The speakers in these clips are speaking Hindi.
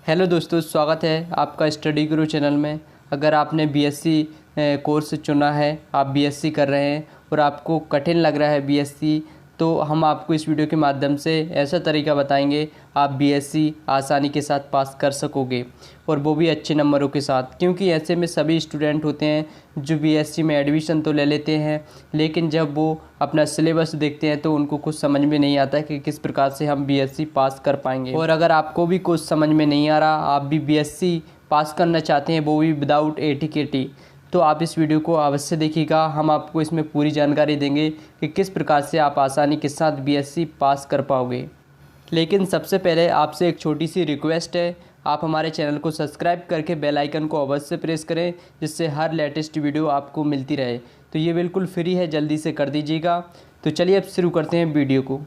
हेलो दोस्तों, स्वागत है आपका स्टडी गुरु चैनल में। अगर आपने बीएससी कोर्स चुना है, आप बीएससी कर रहे हैं और आपको कठिन लग रहा है बीएससी, तो हम आपको इस वीडियो के माध्यम से ऐसा तरीका बताएंगे आप बीएससी आसानी के साथ पास कर सकोगे, और वो भी अच्छे नंबरों के साथ। क्योंकि ऐसे में सभी स्टूडेंट होते हैं जो बीएससी में एडमिशन तो ले लेते हैं, लेकिन जब वो अपना सिलेबस देखते हैं तो उनको कुछ समझ में नहीं आता कि किस प्रकार से हम बीएससी पास कर पाएंगे। और अगर आपको भी कुछ समझ में नहीं आ रहा, आप भी बीएससी पास करना चाहते हैं, वो भी विदाउट एटीकेटी, तो आप इस वीडियो को अवश्य देखिएगा। हम आपको इसमें पूरी जानकारी देंगे कि किस प्रकार से आप आसानी के साथ बीएससी पास कर पाओगे। लेकिन सबसे पहले आपसे एक छोटी सी रिक्वेस्ट है, आप हमारे चैनल को सब्सक्राइब करके बेल आइकन को अवश्य प्रेस करें, जिससे हर लेटेस्ट वीडियो आपको मिलती रहे। तो ये बिल्कुल फ्री है, जल्दी से कर दीजिएगा। तो चलिए अब शुरू करते हैं वीडियो को।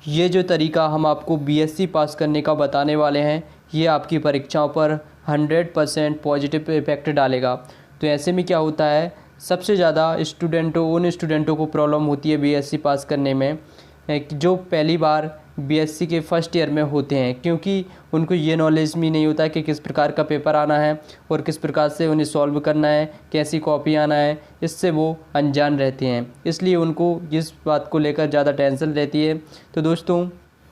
ये जो तरीका हम आपको बीएससी पास करने का बताने वाले हैं, ये आपकी परीक्षाओं पर 100% पॉजिटिव इफेक्ट डालेगा। तो ऐसे में क्या होता है, सबसे ज़्यादा उन स्टूडेंटों को प्रॉब्लम होती है बीएससी पास करने में जो पहली बार बीएससी के फर्स्ट ईयर में होते हैं, क्योंकि उनको ये नॉलेज भी नहीं होता कि किस प्रकार का पेपर आना है और किस प्रकार से उन्हें सॉल्व करना है, कैसी कॉपी आना है, इससे वो अनजान रहते हैं। इसलिए उनको इस बात को लेकर ज़्यादा टेंशन रहती है। तो दोस्तों,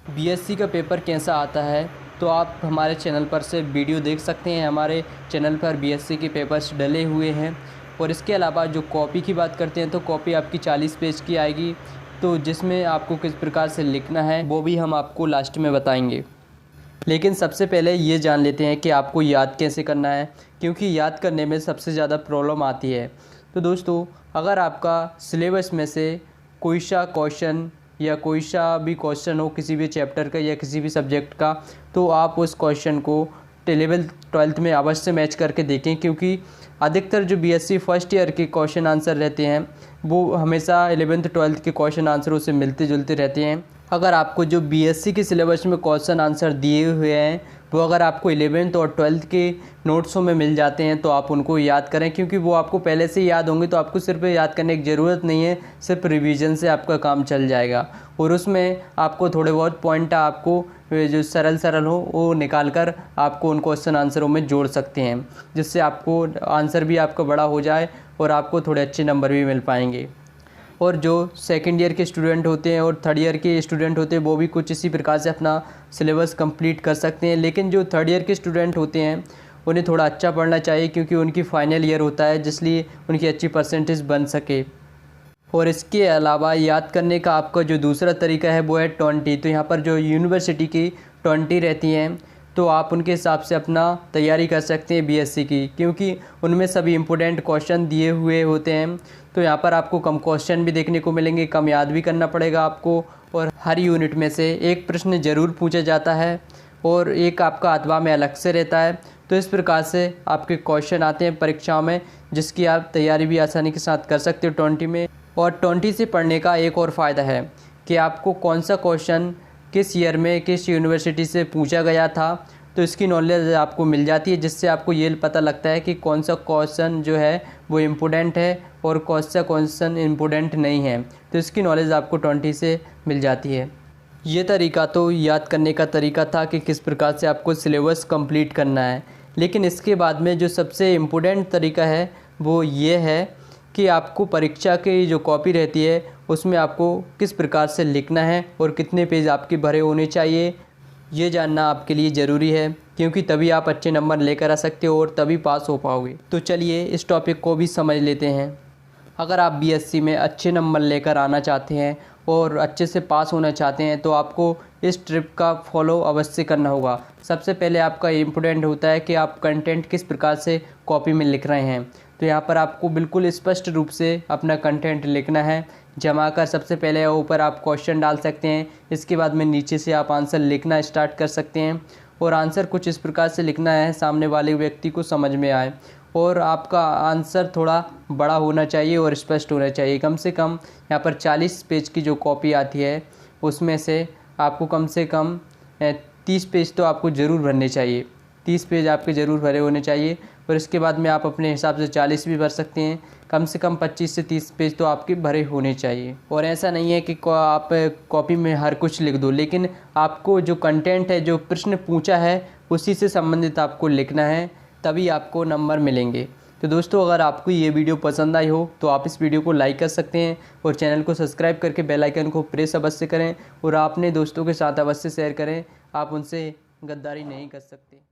बीएससी का पेपर कैसा आता है, तो आप हमारे चैनल पर से वीडियो देख सकते हैं। हमारे चैनल पर बीएससी के पेपर्स डले हुए हैं। और इसके अलावा जो कॉपी की बात करते हैं, तो कॉपी आपकी 40 पेज की आएगी, तो जिसमें आपको किस प्रकार से लिखना है वो भी हम आपको लास्ट में बताएंगे। लेकिन सबसे पहले ये जान लेते हैं कि आपको याद कैसे करना है, क्योंकि याद करने में सबसे ज़्यादा प्रॉब्लम आती है। तो दोस्तों, अगर आपका सिलेबस में से कोई सा क्वेश्चन या कोई सा भी क्वेश्चन हो किसी भी चैप्टर का या किसी भी सब्जेक्ट का, तो आप उस क्वेश्चन को 11th-12th में अवश्य मैच करके देखें। क्योंकि अधिकतर जो बीएससी फर्स्ट ईयर के क्वेश्चन आंसर रहते हैं, वो हमेशा 11th-12th के क्वेश्चन आंसरों से मिलते जुलते रहते हैं। अगर आपको जो बीएससी के सिलेबस में क्वेश्चन आंसर दिए हुए हैं, वो अगर आपको 11th और 12th के नोट्सों में मिल जाते हैं, तो आप उनको याद करें, क्योंकि वो आपको पहले से याद होंगे। तो आपको सिर्फ याद करने की ज़रूरत नहीं है, सिर्फ रिवीजन से आपका काम चल जाएगा। और उसमें आपको थोड़े बहुत पॉइंट आपको जो सरल हो वो निकाल कर आपको उन क्वेश्चन आंसरों में जोड़ सकते हैं, जिससे आपको आंसर भी आपका बड़ा हो जाए और आपको थोड़े अच्छे नंबर भी मिल पाएंगे। और जो सेकंड ईयर के स्टूडेंट होते हैं और थर्ड ईयर के स्टूडेंट होते हैं, वो भी कुछ इसी प्रकार से अपना सिलेबस कंप्लीट कर सकते हैं। लेकिन जो थर्ड ईयर के स्टूडेंट होते हैं, उन्हें थोड़ा अच्छा पढ़ना चाहिए, क्योंकि उनकी फाइनल ईयर होता है, जिसलिए उनकी अच्छी परसेंटेज बन सके। और इसके अलावा याद करने का आपका जो दूसरा तरीका है वो है 20। तो यहाँ पर जो यूनिवर्सिटी की 20 रहती हैं, तो आप उनके हिसाब से अपना तैयारी कर सकते हैं बीएससी की, क्योंकि उनमें सभी इम्पोर्टेंट क्वेश्चन दिए हुए होते हैं। तो यहाँ पर आपको कम क्वेश्चन भी देखने को मिलेंगे, कम याद भी करना पड़ेगा आपको, और हर यूनिट में से एक प्रश्न ज़रूर पूछा जाता है और एक आपका अथवा में अलग से रहता है। तो इस प्रकार से आपके क्वेश्चन आते हैं परीक्षाओं में, जिसकी आप तैयारी भी आसानी के साथ कर सकते हो 20 में। और 20 से पढ़ने का एक और फ़ायदा है कि आपको कौन सा क्वेश्चन किस ईयर में किस यूनिवर्सिटी से पूछा गया था, तो इसकी नॉलेज आपको मिल जाती है, जिससे आपको ये पता लगता है कि कौन सा क्वेश्चन जो है वो इम्पोर्टेंट है और कौन सा क्वेश्चन इम्पोर्टेंट नहीं है। तो इसकी नॉलेज आपको 20 से मिल जाती है। ये तरीका तो याद करने का तरीका था कि किस प्रकार से आपको सिलेबस कंप्लीट करना है। लेकिन इसके बाद में जो सबसे इम्पोर्टेंट तरीका है वो ये है कि आपको परीक्षा की जो कॉपी रहती है, उसमें आपको किस प्रकार से लिखना है और कितने पेज आपके भरे होने चाहिए, ये जानना आपके लिए ज़रूरी है, क्योंकि तभी आप अच्छे नंबर लेकर आ सकते हो और तभी पास हो पाओगे। तो चलिए इस टॉपिक को भी समझ लेते हैं। अगर आप बीएससी में अच्छे नंबर लेकर आना चाहते हैं और अच्छे से पास होना चाहते हैं, तो आपको इस ट्रिप का फॉलो अवश्य करना होगा। सबसे पहले आपका इम्पोर्टेंट होता है कि आप कंटेंट किस प्रकार से कॉपी में लिख रहे हैं। तो यहाँ पर आपको बिल्कुल स्पष्ट रूप से अपना कंटेंट लिखना है, जमा कर सबसे पहले ऊपर आप क्वेश्चन डाल सकते हैं। इसके बाद में नीचे से आप आंसर लिखना स्टार्ट कर सकते हैं, और आंसर कुछ इस प्रकार से लिखना है सामने वाले व्यक्ति को समझ में आए। और आपका आंसर थोड़ा बड़ा होना चाहिए और स्पष्ट होना चाहिए। कम से कम यहाँ पर 40 पेज की जो कॉपी आती है, उसमें से आपको कम से कम 30 पेज तो आपको ज़रूर भरने चाहिए। 30 पेज आपके ज़रूर भरे होने चाहिए। और इसके बाद में आप अपने हिसाब से 40 भी भर सकते हैं। कम से कम 25 से 30 पेज तो आपके भरे होने चाहिए। और ऐसा नहीं है कि आप कॉपी में हर कुछ लिख दो, लेकिन आपको जो कंटेंट है, जो प्रश्न पूछा है, उसी से संबंधित आपको लिखना है, तभी आपको नंबर मिलेंगे। तो दोस्तों, अगर आपको ये वीडियो पसंद आई हो तो आप इस वीडियो को लाइक कर सकते हैं और चैनल को सब्सक्राइब करके बेल आइकन को प्रेस अवश्य करें और अपने दोस्तों के साथ अवश्य शेयर करें। आप उनसे गद्दारी नहीं कर सकते।